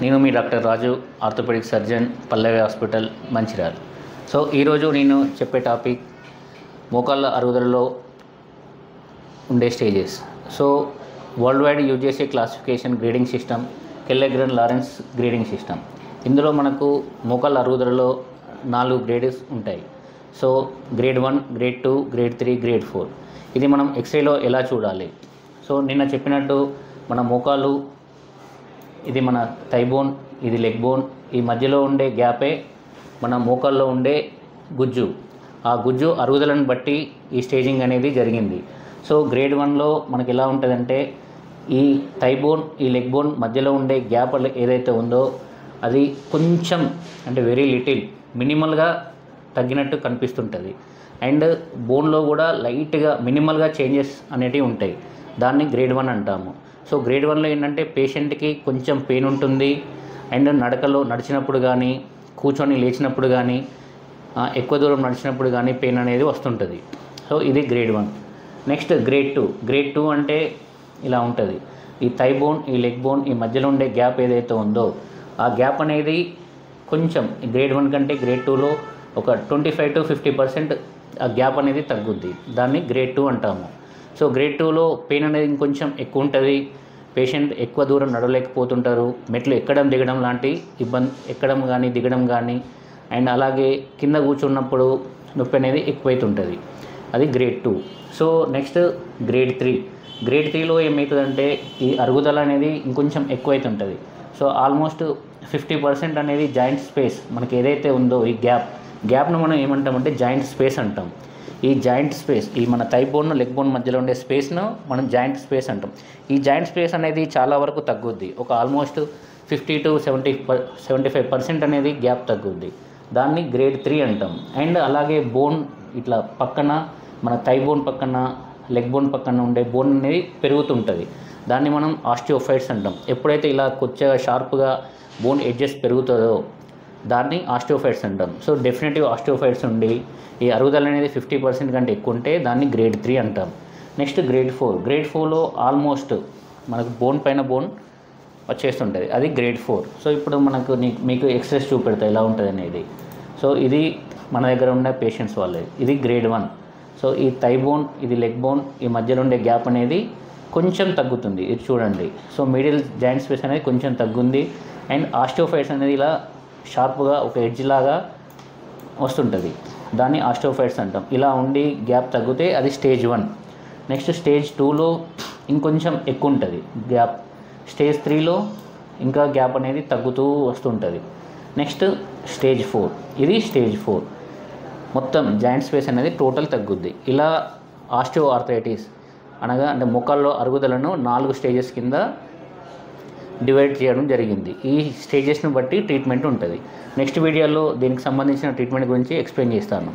నేను మీ doctor Raju, orthopaedic surgeon, Pallavi hospital, Mancherial. So ఈరోజు నేను చెప్పే టాపిక్ మోకాళ్ళ అరుగుదలలో ఉండే stages. So world wide use చేసే classification grading system Kellgren Lawrence grading system. ఇందులో మనకు మోకాళ్ళ అరుగుదలలో 4 గ్రేడ్స్ ఉంటాయి. So grade 1, grade 2, grade 3, grade 4. ఇది మనం ఎక్స్రేలో ఎలా చూడాలి? సో నిన్న చెప్పినట్టు మన మోకాలు, ఇది మన థై బోన్, ఇది లెగ్ బోన్, ఈ మధ్యలో ఉండే గ్యాపే మన మోకాల్లో ఉండే గుజ్జు. ఆ గుజ్జు అరుగుదలను బట్టి ఈ స్టేజింగ్ అనేది జరిగింది. సో గ్రేడ్ 1లో మనకి ఎలా ఉంటుందంటే, ఈ థై బోన్, ఈ లెగ్ బోన్ మధ్యలో ఉండే గ్యాప్ ఏదైతే ఉందో అది కొంచెం, అంటే వెరీ లిటిల్, మినిమల్గా తగ్గినట్టు కనిపిస్తుంటుంది. అండ్ బోన్లో కూడా లైట్గా మినిమల్గా చేంజెస్ అనేటివి ఉంటాయి. దాన్ని గ్రేడ్ 1 అంటాము. సో గ్రేడ్ 1లో ఏంటంటే పేషెంట్కి కొంచెం పెయిన్ ఉంటుంది. అండ్ నడిచినప్పుడు కానీ, కూర్చొని లేచినప్పుడు కానీ, ఎక్కువ దూరం నడిచినప్పుడు కానీ పెయిన్ అనేది వస్తుంటుంది. సో ఇది గ్రేడ్ 1. Next grade 2. గ్రేడ్ 2 అంటే ఇలా ఉంటుంది. ఈ థై బోన్, ఈ లెగ్ బోన్, ఈ మధ్యలో ఉండే గ్యాప్ ఏదైతే ఉందో ఆ గ్యాప్ అనేది కొంచెం గ్రేడ్ 1 కంటే గ్రేడ్ 2లో ఒక 25 to 50% ఆ గ్యాప్ అనేది తగ్గుద్ది. దాన్ని గ్రేడ్ 2 అంటాము. సో గ్రేడ్ 2లో పెయిన్ అనేది ఇంకొంచెం ఎక్కువ ఉంటుంది. పేషెంట్ ఎక్కువ దూరం నడవలేకపోతుంటారు. మెట్లు ఎక్కడం దిగడం లాంటి ఇబ్బంది, ఎక్కడం కానీ దిగడం కానీ, అండ్ అలాగే కింద కూర్చున్నప్పుడు నొప్పి అనేది ఎక్కువైతుంటుంది. అది grade 2. So next grade 3. Grade 3లో ఏమవుతుందంటే ఈ అరుగుదల అనేది ఇంకొంచెం ఎక్కువైతుంటుంది. సో ఆల్మోస్ట్ 50% అనేది జాయింట్ స్పేస్ మనకి ఏదైతే ఉందో ఈ గ్యాప్ను మనం ఏమంటామంటే జాయింట్ స్పేస్ అంటాం. ఈ జాయింట్ స్పేస్, ఈ మన థై బోన్, లెగ్ బోన్ మధ్యలో ఉండే స్పేస్ను మనం జాయింట్ స్పేస్ అంటాం. ఈ జాయింట్ స్పేస్ అనేది చాలా వరకు తగ్గుద్ది. ఒక ఆల్మోస్ట్ 50 to 75% అనేది గ్యాప్ తగ్గుద్ది. దాన్ని గ్రేడ్ 3 అంటాం. అండ్ అలాగే బోన్ ఇట్లా పక్కన, మన థై బోన్ పక్కన, లెగ్ బోన్ పక్కన ఉండే బోన్ అనేది పెరుగుతుంటుంది. దాన్ని మనం ఆస్టియోఫైట్స్ అంటాం. ఎప్పుడైతే ఇలా కొద్దిగా షార్ప్గా బోన్ ఎడ్జెస్ పెరుగుతుందో దాన్ని ఆస్టియోఫైట్స్ అంటాం. సో డెఫినెటివ్ ఆస్టియోఫైట్స్ ఉండి ఈ అరుగుదల అనేది 50% కంటే ఎక్కువ ఉంటే దాన్ని గ్రేడ్ 3 అంటాం. Next grade 4. గ్రేడ్ 4లో ఆల్మోస్ట్ మనకు బోన్ పైన బోన్ వచ్చేస్తుంటుంది. అది గ్రేడ్ 4. సో ఇప్పుడు మీకు ఎక్స్రేస్ చూపెడతా ఎలా ఉంటుంది అనేది. సో ఇది మన దగ్గర ఉన్న పేషెంట్స్ వాళ్ళది. ఇది గ్రేడ్ 1. సో ఈ థై బోన్, ఇది లెగ్ బోన్, ఈ మధ్యలో ఉండే గ్యాప్ అనేది కొంచెం తగ్గుతుంది. ఇది చూడండి. సో మిడిల్ జాయింట్ స్పేస్ అనేది కొంచెం తగ్గుంది. అండ్ ఆస్టియోఫైట్స్ అనేది ఇలా షార్ప్గా ఒక ఎడ్జ్ లాగా వస్తుంటుంది. దాన్ని ఆస్టియోఫైట్స్ అంటాం. ఇలా ఉండి గ్యాప్ తగ్గితే అది స్టేజ్ 1. నెక్స్ట్ స్టేజ్ 2లో ఇంకొంచెం ఎక్కువ ఉంటుంది గ్యాప్. స్టేజ్ 3లో ఇంకా గ్యాప్ అనేది తగ్గుతూ వస్తుంటుంది. Next stage 4. ఇది స్టేజ్ 4. మొత్తం జాయింట్ స్పేస్ అనేది టోటల్ తగ్గుద్ది. ఇలా ఆస్టియో ఆర్థరైటిస్ అనగా అంటే మోకాళ్ళలో అరుగుదలను 4 స్టేజెస్ కింద డివైడ్ చేయడం జరిగింది. ఈ స్టేజెస్ని బట్టి ట్రీట్మెంట్ ఉంటుంది. నెక్స్ట్ వీడియోలో దీనికి సంబంధించిన ట్రీట్మెంట్ గురించి ఎక్స్ప్లెయిన్ చేస్తాను.